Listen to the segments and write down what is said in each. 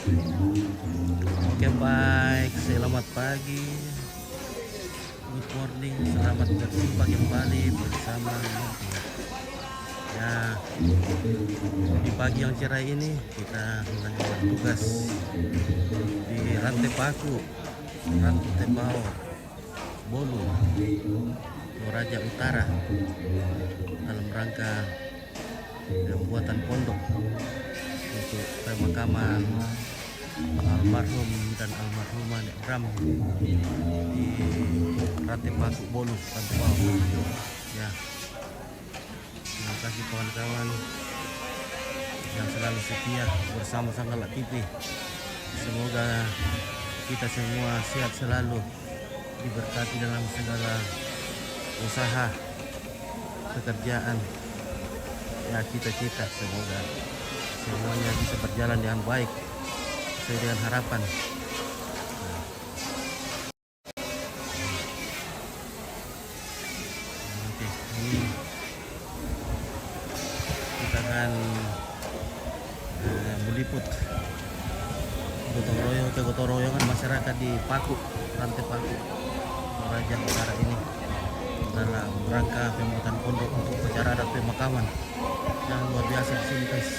Oke baik, selamat pagi, good morning, selamat berjumpa kembali bersama ya. Di pagi yang cerah ini kita melanjutkan tugas di Rantai Paku, Rantai Pao, Bolu, Toraja Utara dalam rangka pembuatan pondok untuk pemakaman almarhum dan almarhumah Nek Bram di Rantai Paku Bolu, Rantai Pao. Ya, terima kasih kawan-kawan yang selalu setia bersama Sanggala TV. Semoga kita semua sehat selalu, diberkati dalam segala usaha, pekerjaan, ya cita-cita. Semoga semuanya bisa berjalan dengan baik sesuai dengan harapan. Oke, ini kita akan meliput gotong royongan masyarakat di Paku, Rantai Paku, Toraja Utara ini dalam rangka pembuatan pondok untuk upacara adat pemakaman yang luar biasa di sini, guys.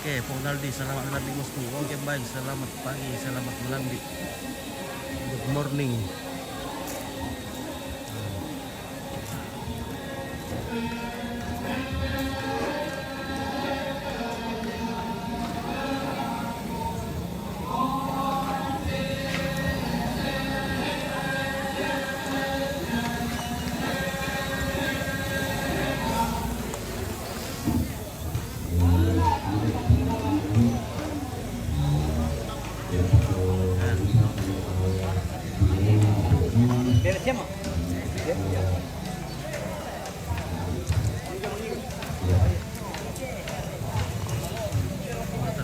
Oke, Pongaldi, selamat melambi bosku. Oke baik, selamat pagi, selamat melambi, good morning.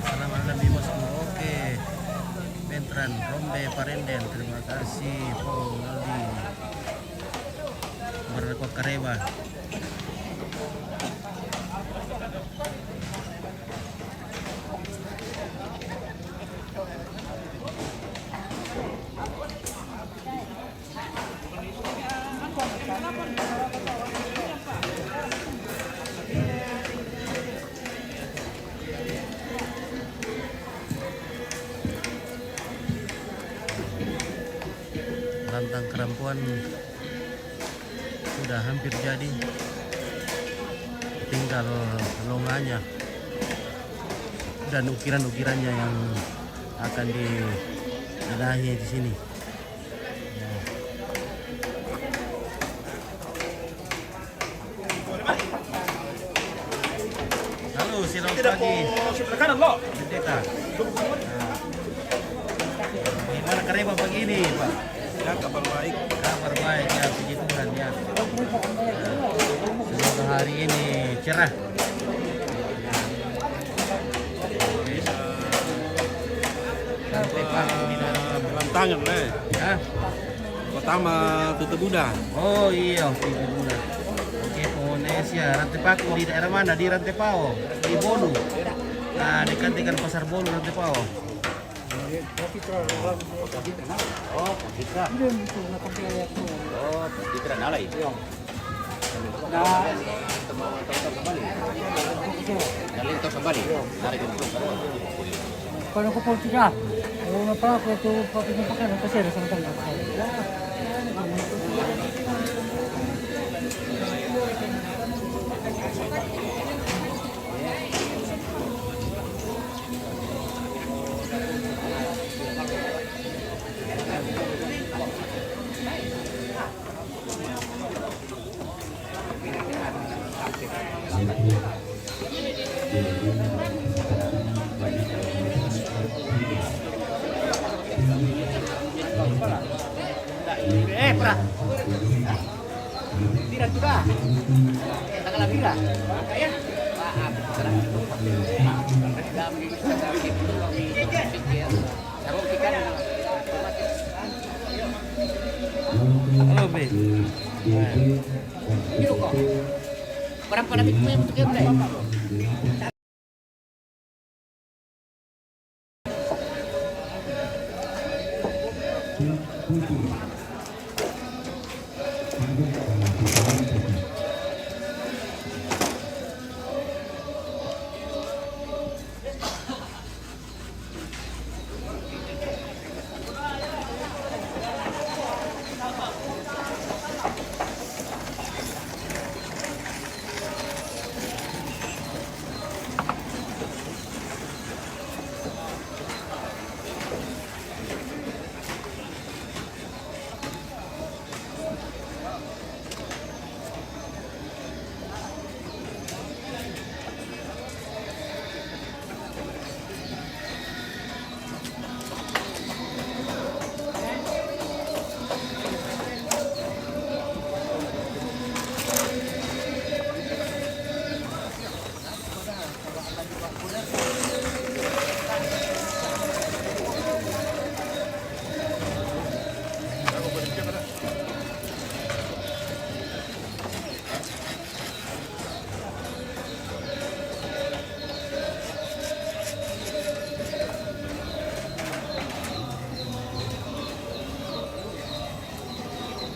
Selamat melambi bosku. Oke, Pentran Rombe Parenden, terima kasih Pongaldi Berkot Kareba. Lantang kerampuan sudah hampir jadi, tinggal longanya dan ukiran-ukirannya yang akan dibenahi di sini. Halo, selamat pagi. Pendeta. Gimana Kareba pagi ini, Pak? Ya, kabar baik. Kabar baik ya, puji Tuhan ya. Semoga hari ini cerah. Sampai pagi di dalam Tangan le. ya. Pertama tutup Buddha. Oh iya, itu Buddha. Oke, Indonesia. Rantai Paku di daerah mana? Di Rantai Pao, di Bolu. Nah, dekat dengan pasar Bolu, Rantai Pao. Oh, Pitra. Oh, Pitra nalay. Nalinto sa Bali. Kalau ko po siya, ano pa ako ito papinumpakan kasi sa tanda pa. Pra. Tira juga. Tanggal bila. Ya. Halo, Be. Gitu kok. Berapa dapat punya untuk yang lain?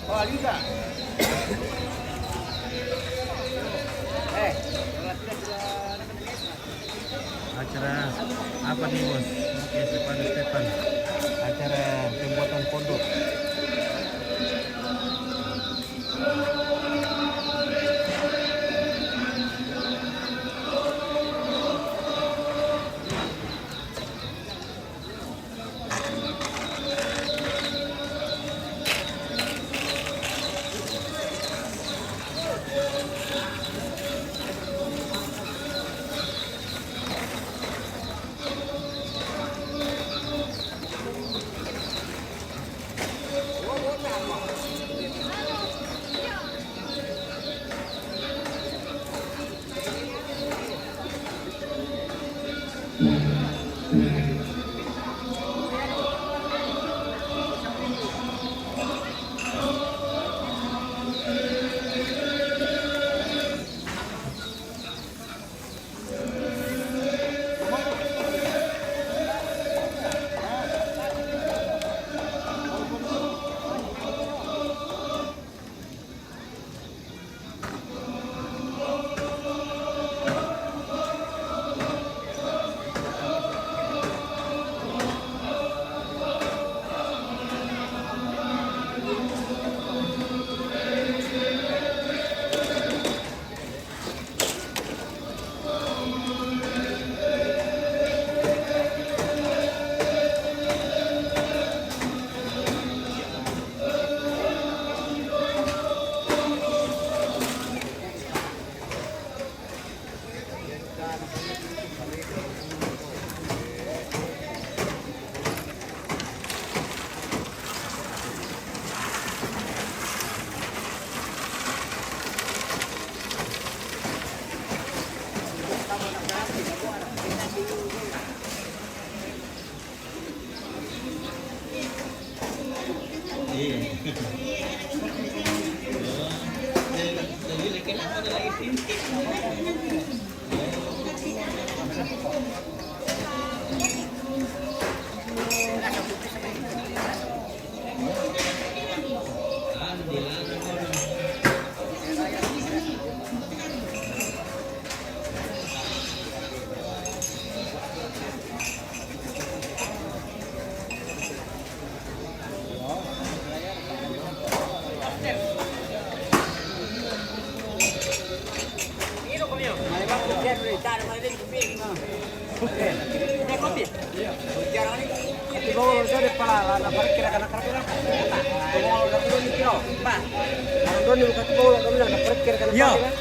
Oh, Alisa. Acara apa nih bos? Oke, Stepan. Acara pembuatan pondok.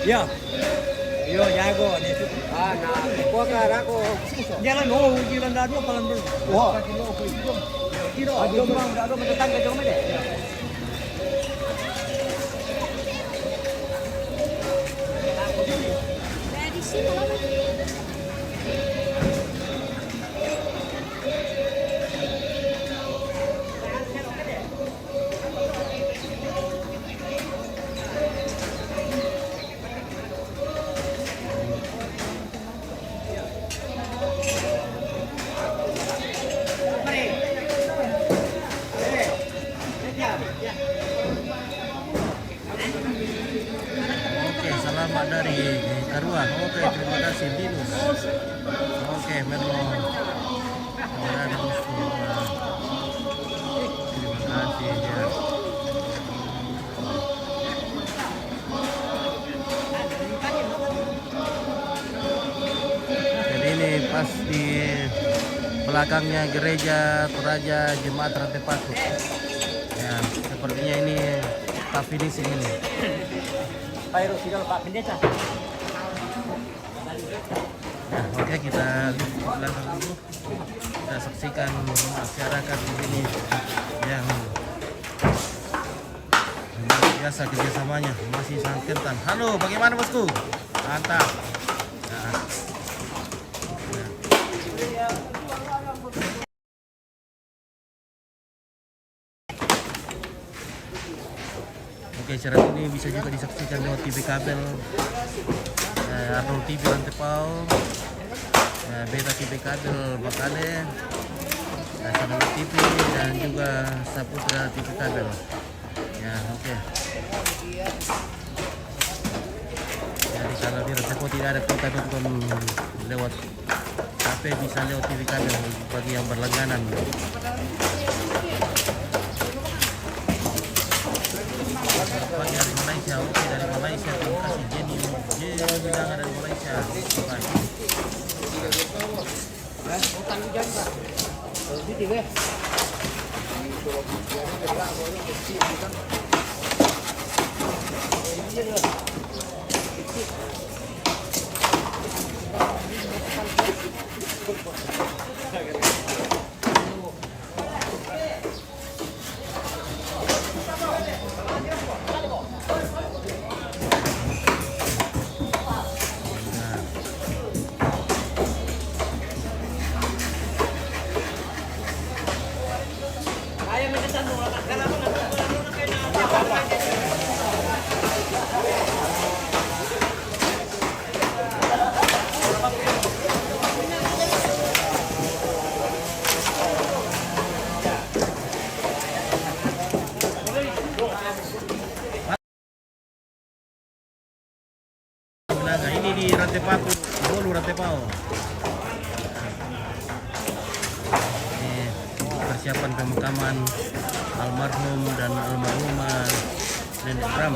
Iya. Yo jago nih. Ah, nah, gua kan aku. Jalan jalan dadu paling dulu. Wah. Kilo. Aduh, bang, aduh, tetangga jom aja. Dari sini lama. Selamat dari Karuah. Oke, terima kasih Linus. Oke, Merlo. Terima kasih ya. Jadi ini pas di belakangnya gereja Toraja Jemaat Rantai Paku. Ya, sepertinya ini tahap finishing ini. Pak Pendeta. Nah, oke, kita belakang dulu. Kita saksikan masyarakat di sini yang luar biasa kerjasamanya, masih sangat kental. Halo, bagaimana bosku? Mantap. Nah. Oke, acara ini bisa juga disaksikan lewat TV kabel, Arnold TV Lantepau, Beta TV kabel Bakale, Sanana TV dan juga Saputra TV kabel. Ya, oke. Jadi kalau di Rantepo tidak ada kuota nonton lewat HP, bisa lewat TV kabel bagi yang berlangganan. Pagi dari Malaysia, oke, dari Malaysia, terima kasih Jenny Bilangan dari Malaysia, terima kasih. Nah, ini di Rantai Paku, Bolu Rantai Pau. Ini persiapan pemakaman almarhum dan almarhumah Nenek Bram.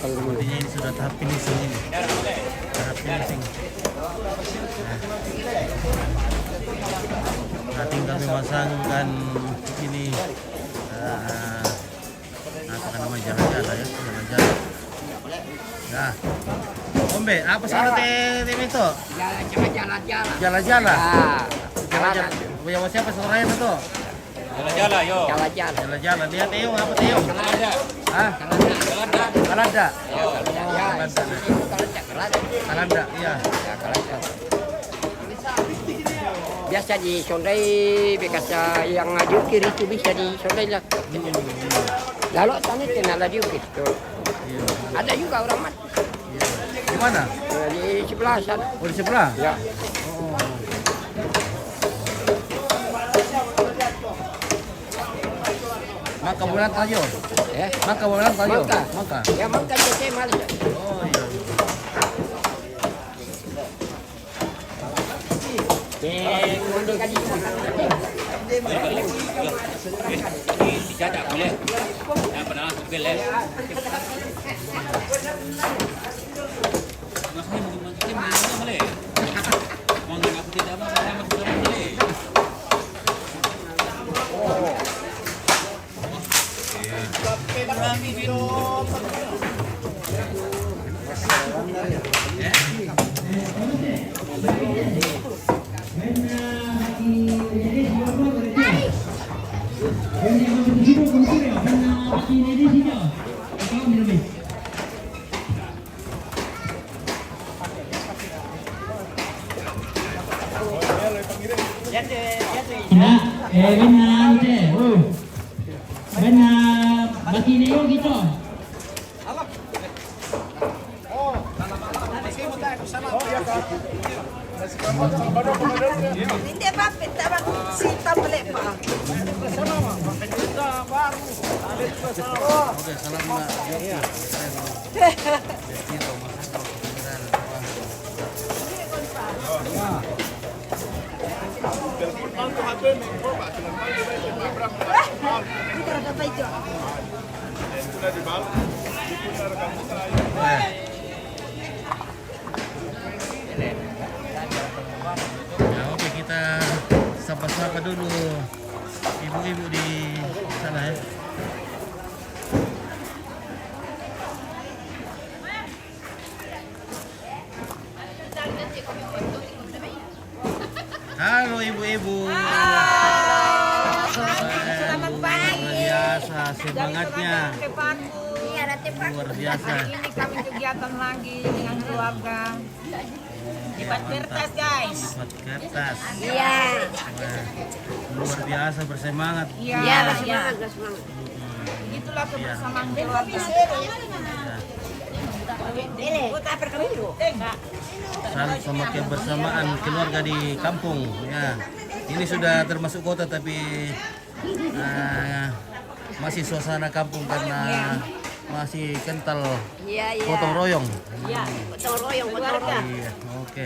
Sepertinya ini sudah tahap finishing ini. Tahap finishing. Nah, tinggal memasangkan ini apa namanya, jalan-jalan ya, jalan-jalan. Nah, Ombe, apa sih tim itu? Jalan-jalan. Jalan-jalan. Ya. Jalan-jalan. Punya siapa saudaranya itu? Jalan-jalan, yo. Jalan-jalan. Jalan-jalan. Lihat Teung, apa Teung? Kalanda. Hah? Kalanda. Kalanda. Ya, Kalanda. Kalanda. Kalanda, iya. Ya, Kalanda. Biasa disondai bekas yang jukir itu bisa disondai lah. Lalu sana kenal jukir itu. Iya. Ada juga orang mati Iya. Di mana? di sebelah sana. Oh, di sebelah? Ya. Oh. Maka bulan tayo. Ya. Maka bulan tayo. Maka. Maka. Ya maka jadi malas. Oh iya. Kundi kali. Dicatat boleh. Yang pernah masuk boleh. Masih mungkin boleh. Mungkin aku tidak mau masuk boleh. Benar deh. Benar bagi Leo gitu. Hindi ba, pintawan sita balik pa. Oke, salam Mbak Yogi. Dito, masuk ke kendaraan. Ya, oke, kita sapa-sapa dulu ibu-ibu di sana ya. Halo ibu-ibu. Selamat pagi. Luar biasa semangatnya. Iya, nanti Pak. Luar biasa. Ini kami kegiatan lagi dengan keluarga. Lipat kertas, guys. Lipat kertas. Iya. Wah, luar biasa bersemangat. Iya, iya. Itulah kebersamaan keluarga. Saling sama kebersamaan keluarga di kampung. Ya, ini sudah termasuk kota tapi masih suasana kampung karena masih kental Iya, iya. gotong royong. Iya, gotong royong keluarga. Iya, oke.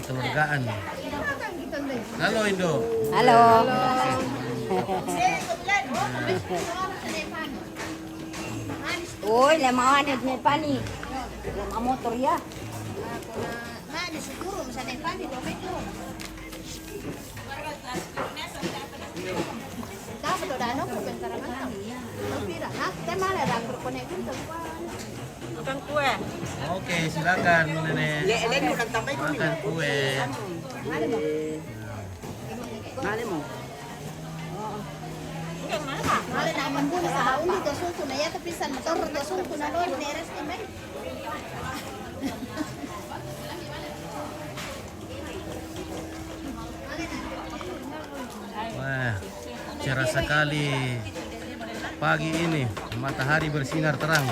Kekeluargaan. Halo Indo. Halo. Uy, lemah ada ni pani. Lemah motor ya. Bukan kue. Oke, silakan Nenek. Makan kue. Bukan mana? Mali naman po sa uli dasun ko na yata pisan motor dasun ko na doon neres kami. Wah, cerah sekali pagi ini, matahari bersinar terang.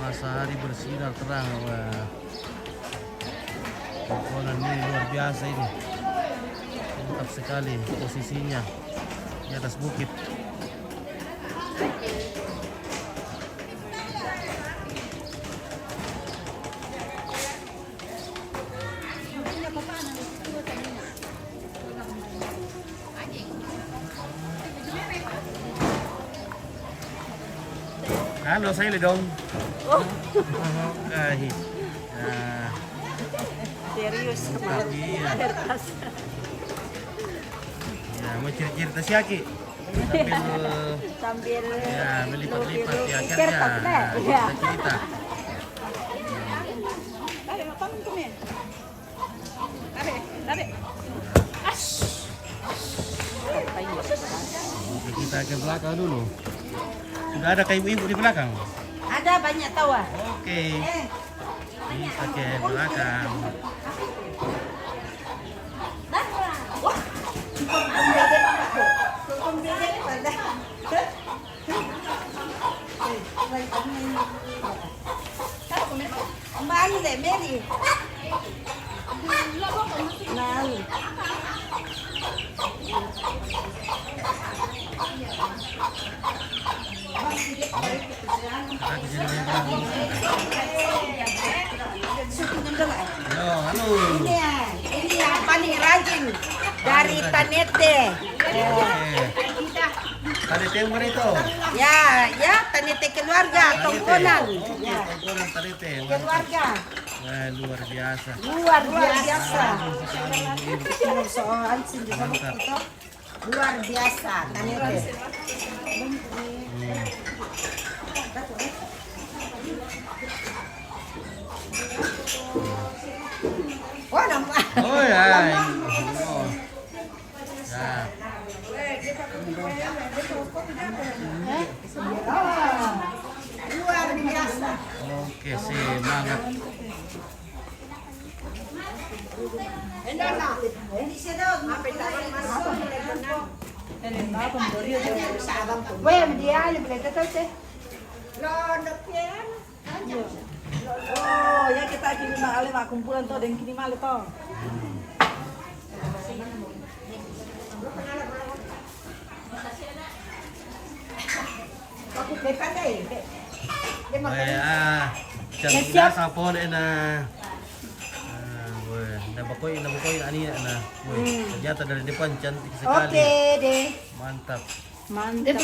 Matahari bersinar terang. Wah, pepohonan ini luar biasa ini. Mantap sekali posisinya di atas bukit. Halo, saya dong. Oh. Oke. Nah, Serius. iya. Kertas. Ya, mau cerita si Aki. Sambil Ya, melipat-lipat ya kan kertas, ya. Iya. Kita cerita. Tarik, apa kami? Tarik, tarik. Oke, kita ke belakang dulu. Sudah ada kayak ibu-ibu di belakang? Ada banyak tawa. Oke. Kita ke belakang. Mana deh, Mary? Nah. Kita ke sini belakang. Halo. Ini apa nih rajin dari Tanete. Oke. Tadi timur itu. Ya, ya Tanete keluarga, tongkonan. Oke, tongkonan Tarite. Keluarga. Wah, luar biasa. Luar biasa. Mantap. Luar biasa Tanete. Wah, nampak. Oh ya. Oh. Ya. Luar biasa. Oke, semangat. Weh, dia boleh tahu sih. Lo nak pian? Balik mak kumpulan tuh dan kini malu tuh. Aku depan deh. Jangan biasa po na. Nabakoy ani na. Ternyata dari depan cantik sekali. Oke deh. Mantap. Mantap.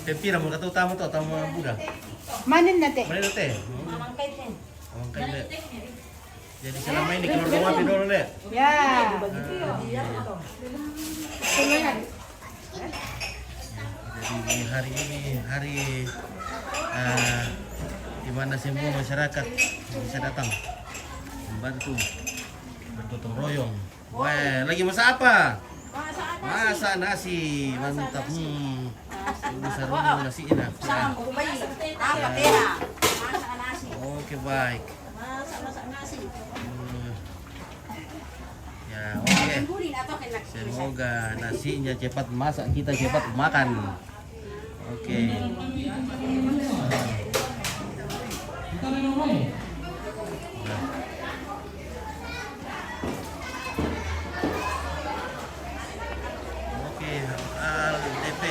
Pempira mo kato tama to, tama buda. Manin na te. Mana teh? Amang kain. Jadi selama ini keluar rumah dulu le. Ya. Jadi hari ini hari di mana semua masyarakat bisa datang membantu bergotong royong. Wah, lagi masak apa? Masak nasi, mantap. Besar nasi enak. Oke, baik. Ya, oke. Semoga nasinya cepat masak, kita cepat makan. Oke. Oke, LDP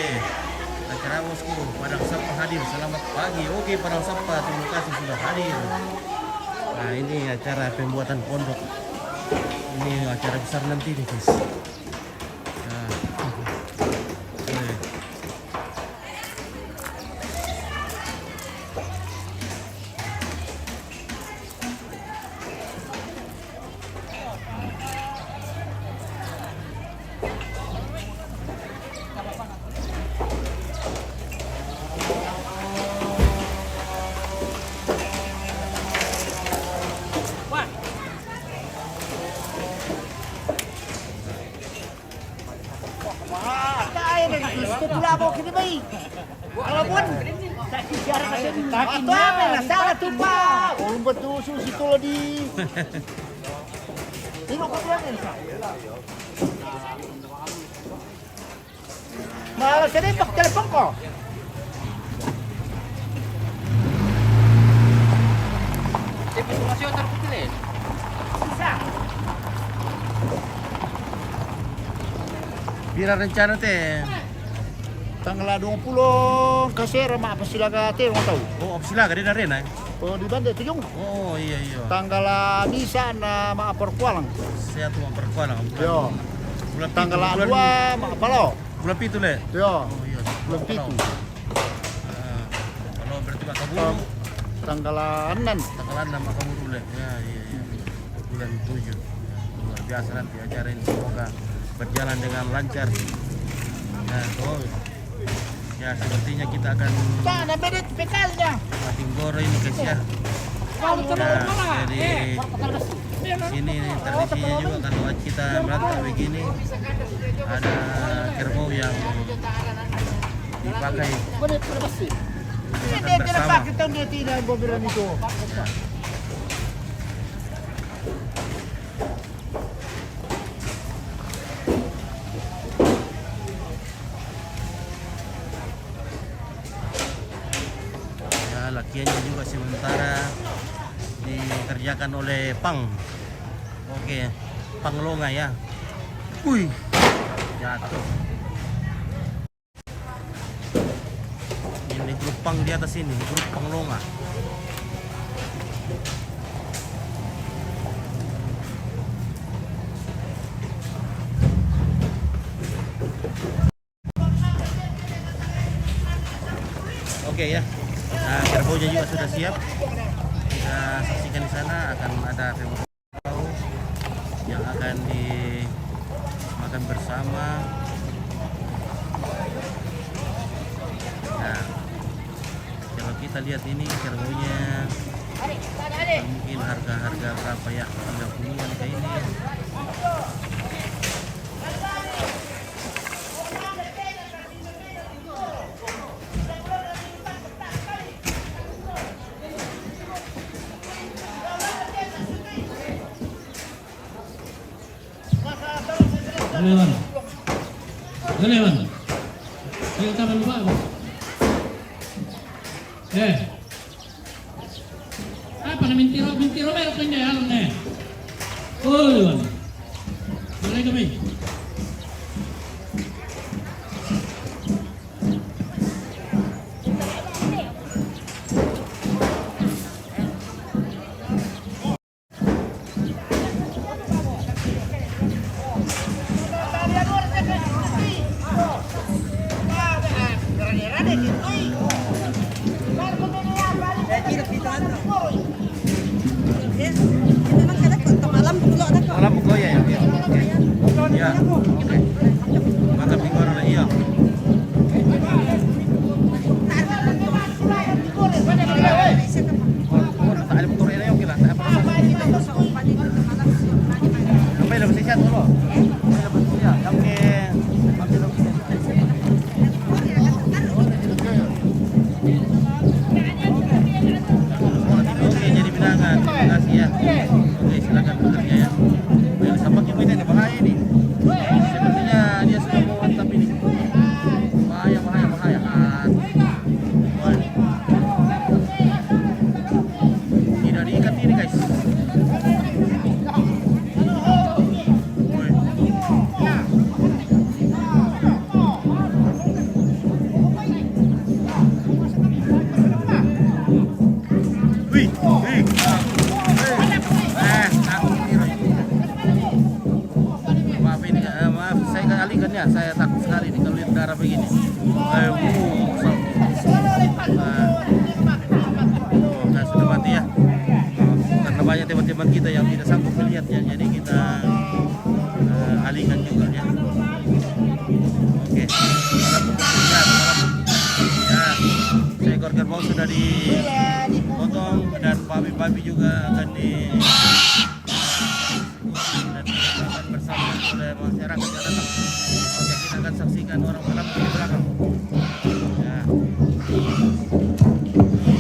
acara bosku Padang Sapa hadir. Selamat pagi. Oke, Padang Sapa, terima kasih sudah hadir. Nah, ini acara pembuatan pondok. Ini acara besar nanti nih, guys. Nah, Malah saya pak telepon kok. Bila rencana teh. Tanggal 20 kasir mak apa silaga teh mau tahu. Oh, opsila gak ada rena. Oh di Bandar Tijung. Oh, iya. Tanggal bisa na mak perkualang. Saya tuh memperkuat. Yo. Bulan Tanggal pitu, 2 mak palo. Bulan pitu le. Yo. Oh iya. Bulan pitu. Kalau berarti maka buru. Tanggal 6. Tanggal 6 maka buru le. Ya, iya. Bulan 7. Ya, luar biasa nanti acara ini, semoga berjalan dengan lancar. Ya, ya sepertinya kita akan Ada beda pekalnya. mating goro ini guys ya. Nah, jadi sini tradisinya juga kalau kita merantau begini ada kerbau yang dipakai Dia tidak pakai tahun dia tidak boberan itu. Lakiannya juga sementara dikerjakan oleh Pang. Oke, Pang Longa ya. Wih, jatuh. Ini grup Pang di atas ini, grup Pang Longa. Oke ya. Nah, kerbaunya juga sudah siap. Kita saksikan di sana akan ada kerbau yang akan dimakan bersama. Nah, kalau kita lihat ini kerbaunya mungkin harga berapa ya? 30-an kayak ini. Lewan. Kita tangan lupa. Apa apa na mintiro meron kanya alam na. Oh, Iwan. Boleh kami. Malam ko ya. Ya. Oke. Maka bigor na iya. Ada motor ini oke lah. Sampai dapat sihat dulu. Sampai dapat ya. Oke. Oke, jadi bilangan. Terima kasih ya. Oke, silakan bekerja ya. Yang sampaknya ini bahaya nih. Sepertinya dia sudah mau mantap ini. Bahaya. Wah. Tidak diikat ini guys. Wih. Maaf, saya kealikan ya. Saya takut sekali nih kalau lihat darah begini. Nah, sudah mati ya. Karena banyak teman-teman kita yang tidak sanggup melihatnya, jadi kita alihkan juga ya. Oke. Ya, seekor kerbau sudah dipotong dan babi-babi juga akan akan bersama oleh masyarakat yang datang. Oke, kita akan saksikan orang malam di belakang.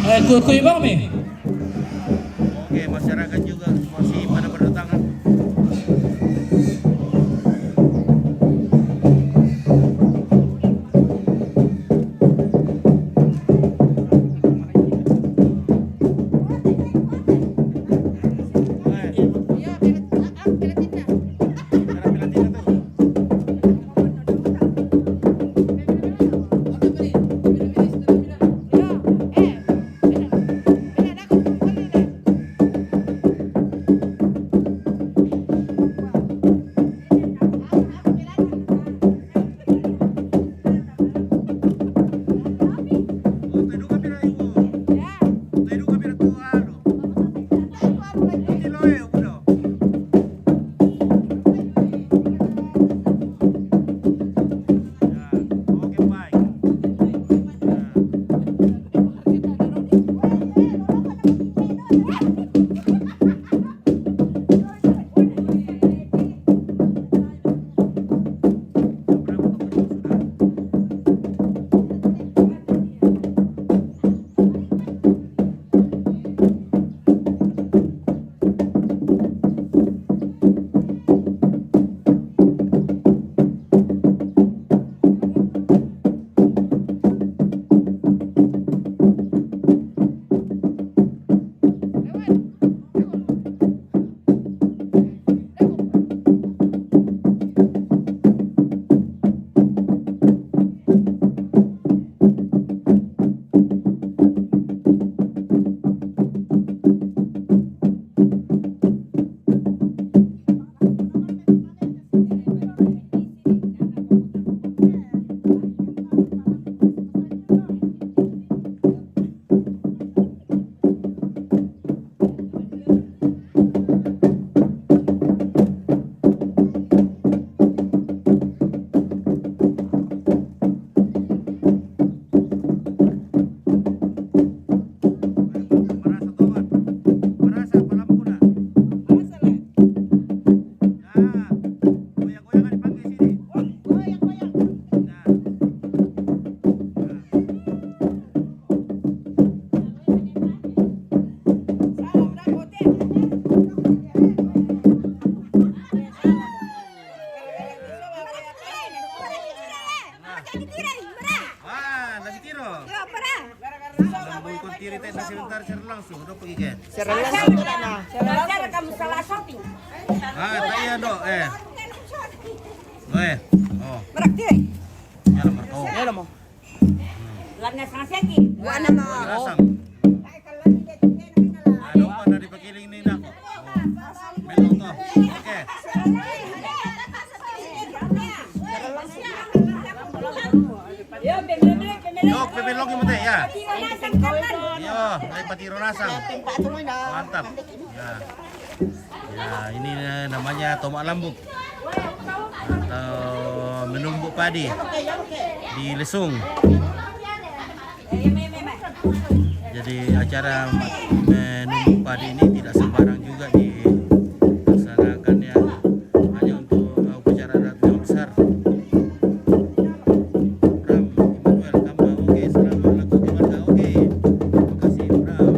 Ya. Kuy bang mi. Oke, masyarakat juga masih pada berdatangan. share langsung, udah pergi ke. Share langsung na. Share kamu salah shopping. Tanya dok, oh, Berakti. ya nomor kau. Ya mo. Lannya sang segi. Wala mo. Rasang. Ada apa dari pakiling ni nak? Melong to. Oke. Yo, pemilih. Yok, pepelong yung mute ya. Yo, ay patiro rasang. Mantap. Ya. Ya, ini namanya tomak lambuk atau menumbuk padi di Lesung. Jadi acara menumbuk padi ini tidak sembarang juga dilaksanakan ya, hanya untuk upacara adat yang besar. Bram, Immanuel, kamu oke, selamat lagu keluarga, oke. Terima kasih Bram.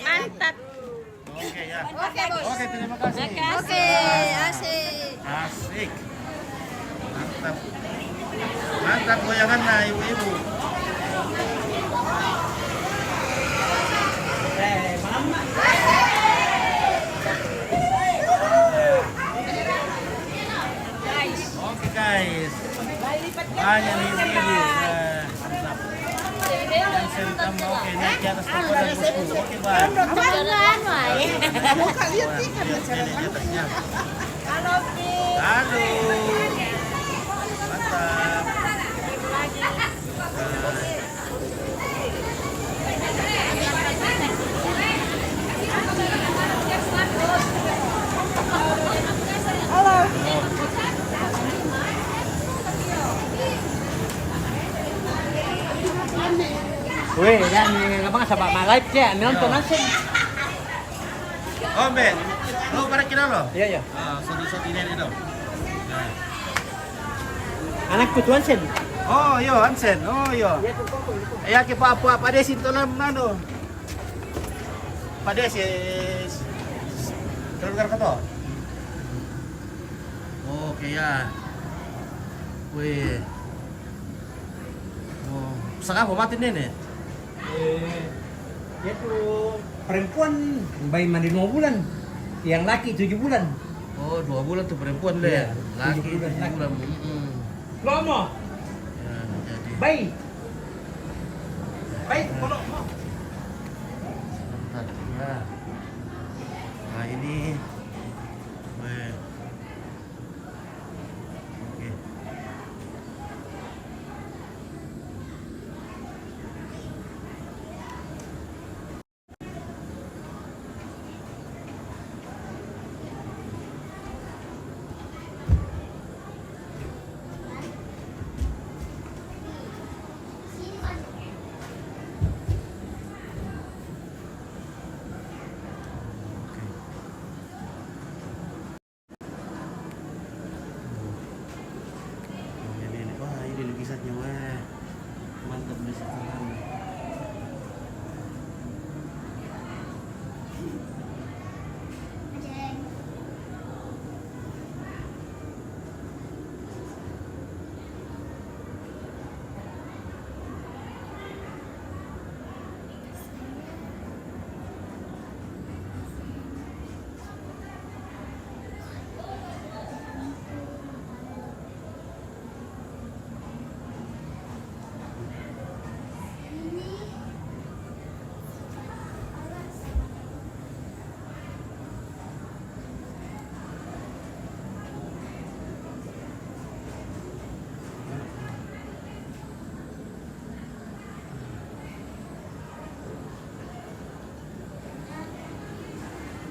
Mantap. Oke, terima kasih. Oke, asik. Asik. Mantap. Mantap goyangannya ibu-ibu. Jangan, Wai. Muka lihat sih kan Neneknya tasnya. Halo, Pi. Halo. Mantap. Weh, dan ngabang sa ba live kaya nonton natin. Oh, Ben. Lo para kira lo? Iya, iya. Ah, satu-satu ini itu. Nah. Anak ko tuan sen. Oh, yo, Hansen. Oh, yo. Ya, ke apa desi itu nano. Pak Desis. Keluar kata. Oke ya. Wih. Oh, saka mati nih. Dia tuh perempuan bayi mandi 2 bulan. Yang laki 7 bulan. Oh, 2 bulan tuh perempuan deh. Iya, Laki 7 bulan, 7 bulan. Lomo, Ya, jadi. bayi. Bayi, kalau mau. Bentar, ya. Nah, ini. Wih. Oke. Ini, wah ini lukisannya, wah mantap lukisannya.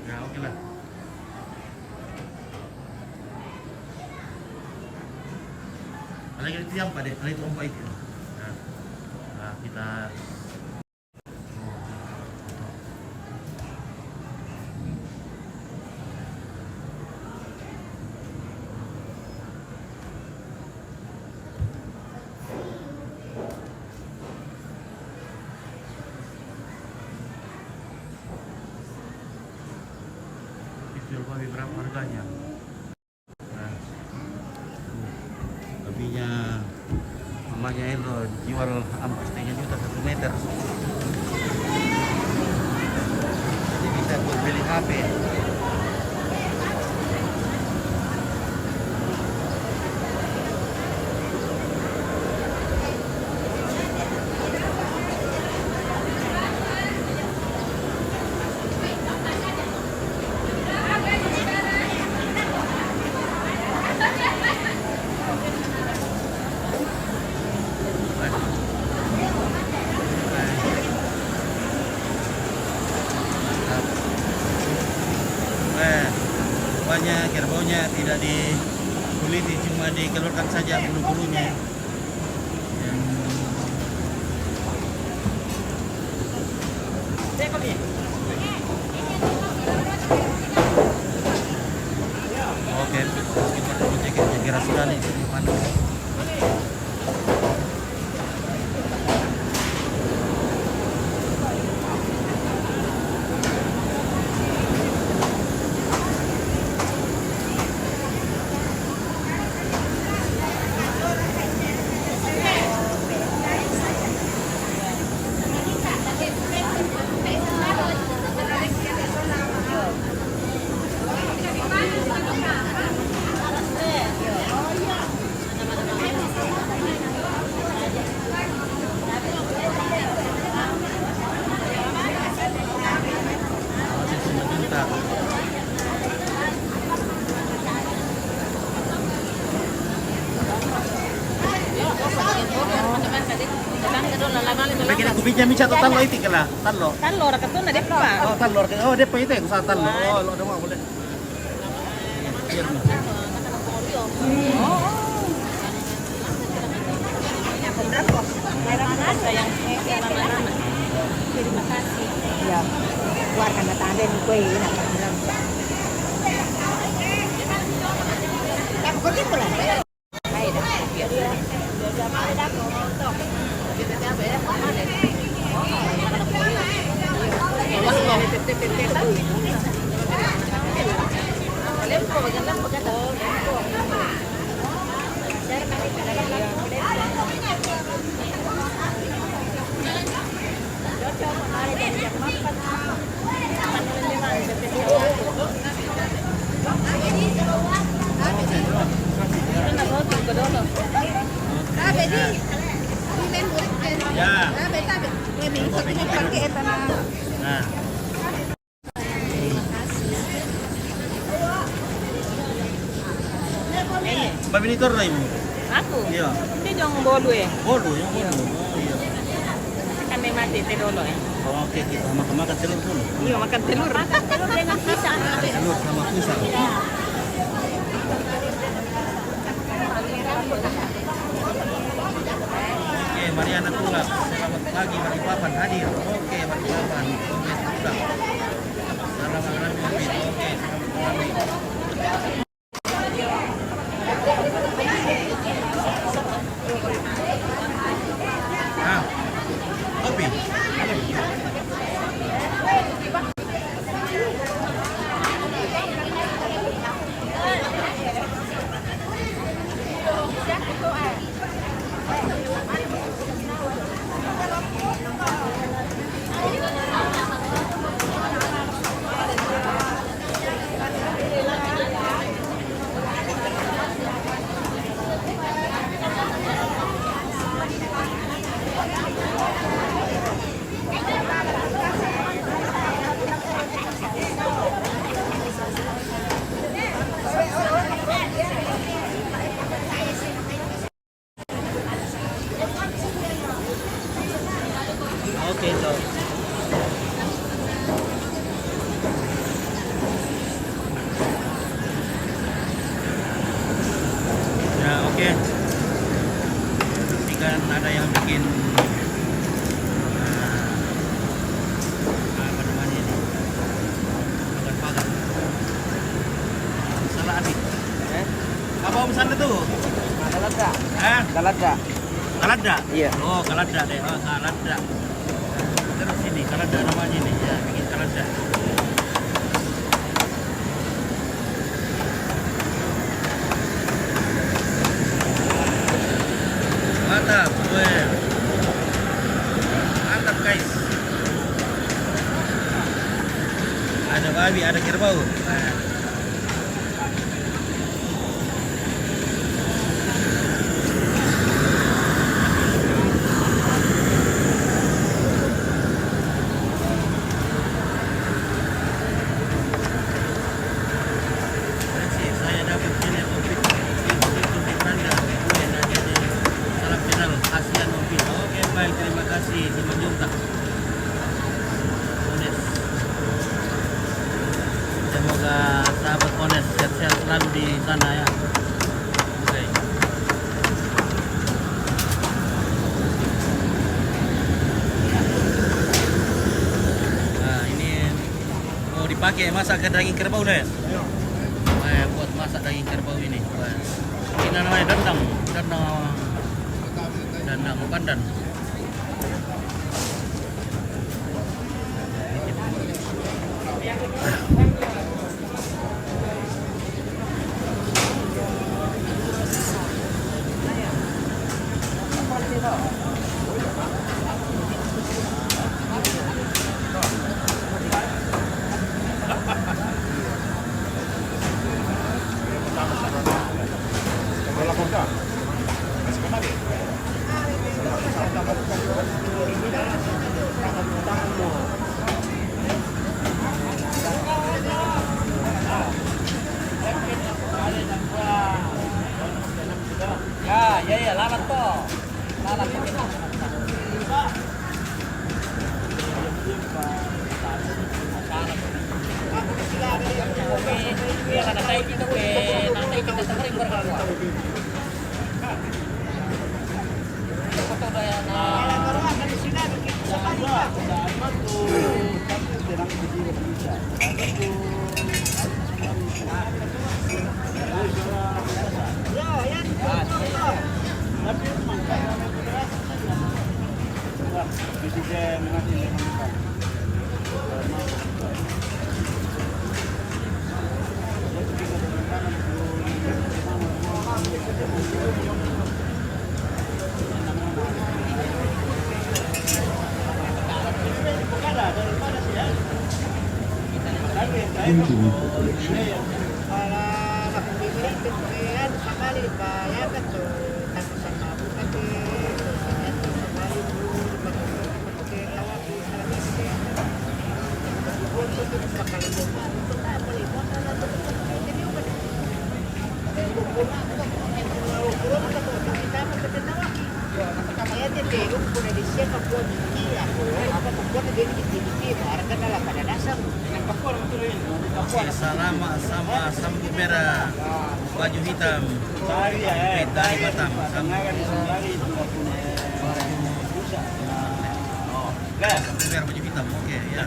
Ya, oke lah. Lagi itu yang pada, itu ombak itu. Nah, kita jual babi berapa harganya? Nah, babinya mamanya itu jual 4,5 juta 1 meter. Jadi bisa buat beli HP. Rupanya kerbaunya tidak dikuliti, cuma dikeluarkan saja bulu-bulunya. Oke, kita coba cek kira-kira sudah nih di depan. jam icat atau talo itu kala, talo. Talo ra katuna de pa. Oh talo, oh dia pa itu yang sa talo. Oh lo ada mau boleh. Biar mo. Sayang lama-lama. Terima kasih. Ya. Keluarkan data Anda di kue ini apa bilang. Kamu pergi pulang. Baik dah. Biar dia. Ada motor. Kita apa ya? Ya. Nah. Babi ini turun ibu. Aku? Iya. Ini dong bolu ya. Bolu, yang bolu. Oh iya. Kan mati teh dulu ya. Oh, oke kita makan telur dulu. Iya makan telur. Makan telur dengan pisang. Telur sama pisang. Oke, Mariana Tulak. Selamat pagi Balikpapan hadir. Oke, Balikpapan. Oke, Tulak. Selamat malam Oke, selamat malam. Ah, kopi. Oke, so. Ya, oke. Ini kan ada yang bikin apa namanya ini? Pagar-pagar. Salah adik. Apa pesan itu? Kalada. Eh? Kalada. Kalada? Iya. Oh, kalada deh. Oh, kalada. Terus ini, kalada namanya nih. Ya, bikin kalada. Mantap, gue. Mantap, guys. Ada babi, ada kerbau. Nah. Saya dapat channel Opit di Belanda. Salam channel Asian Opit. Oke baik, terima kasih Simanjuntak. Ones. Semoga sahabat Ones sehat-sehat selalu di sana ya. Oke. Nah ini mau dipakai masak ke daging kerbau deh. Buat masak daging kerbau ini. Ini namanya dandang, dandang pandan. Oke, selama sama sambu merah, baju hitam, jepit dari Batam. Sambu merah baju hitam, oke ya.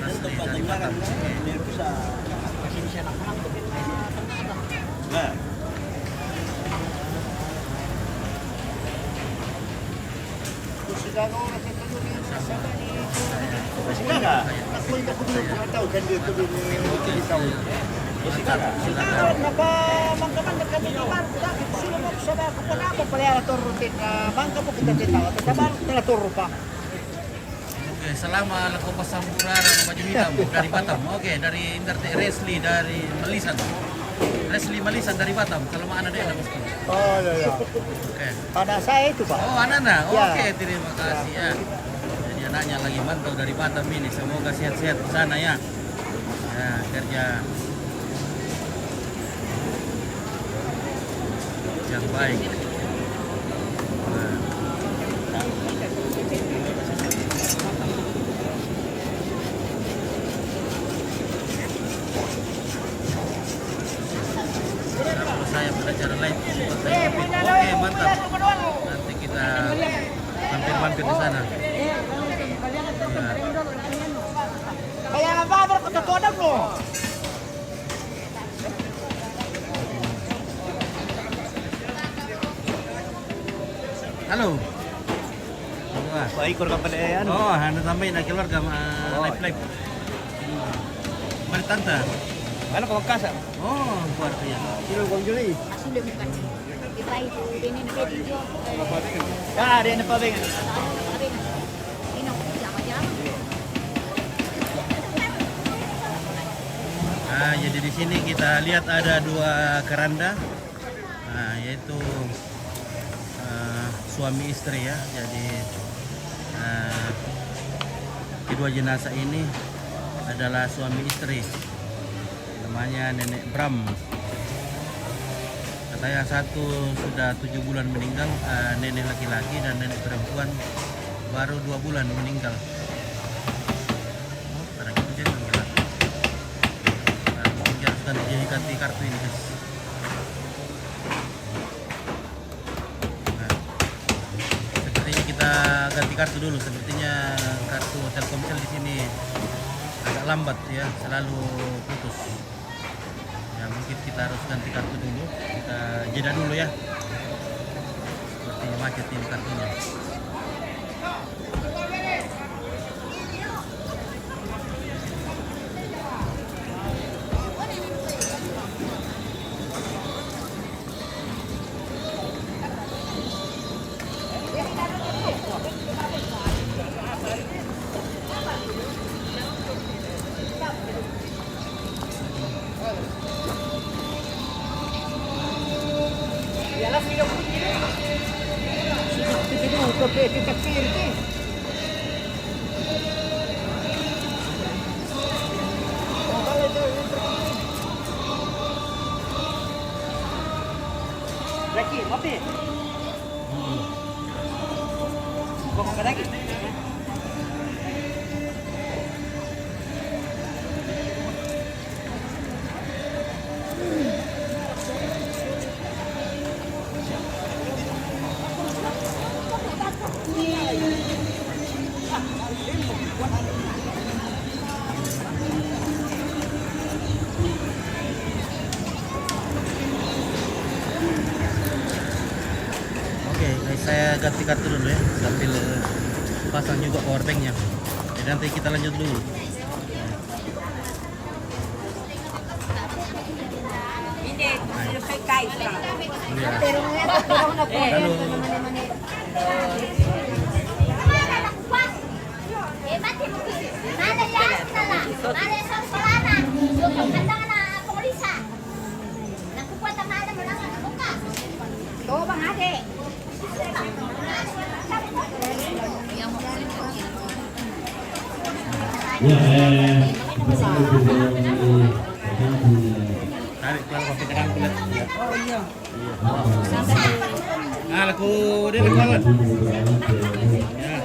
Asli dari Batam. Oke. Oke, selama Lekopas Sampurara baju hitam dari Batam. Oke, dari Resli dari Malisan. Resli Malisan dari Batam. Selama anak dia bosku. Oh, iya. Oke. Pada saya itu, Pak. Oh, Ananda. Ya. Oke, terima kasih ya. Jadi anaknya lagi mantau dari Batam ini. Semoga sehat-sehat di sana ya. Ya, kerja yang baik. Nah. Kalau saya belajar live buat saya oke, mantap. Nanti kita mampir-mampir di sana. Ya. Kaya nga ba, pero katotohanan mo. Halo. Wah. Wah, ikor ka pala ano. Oh, ano tambay na keluarga live. Balik tanta. Ano ka magkasa? Oh, keluarga yan. Sino kong Julie? Sudah bukan. Kita itu ini nanti video. Ah, ada yang napabingan. Ini jangan-jangan. Nah, jadi di sini kita lihat ada dua keranda, nah, yaitu suami istri ya. Jadi kedua jenazah ini adalah suami istri, namanya Nenek Bram. Katanya satu sudah 7 bulan meninggal, nenek laki-laki, dan nenek perempuan baru 2 bulan meninggal. Dan ganti kartu ini guys. Nah, sepertinya kita ganti kartu dulu. Sepertinya kartu Telkomsel di sini agak lambat ya, selalu putus. Ya mungkin kita harus ganti kartu dulu. Kita jeda dulu ya. Sepertinya macet ini kartunya. Lagi, mati. Kok ka lagi? Oke, guys, saya ganti kartu dulu ya, sambil pasang juga powerbanknya. Jadi nanti kita lanjut dulu. Iya. Halo. Mana ya? Mana? Mana Handa na kumulisa. Nagkukwata mahal mo lang ang buka. Oo, bang ate? Tarik kalau pakai kadang kulit. Oh iya. Ah, laku dia laku banget. Ya.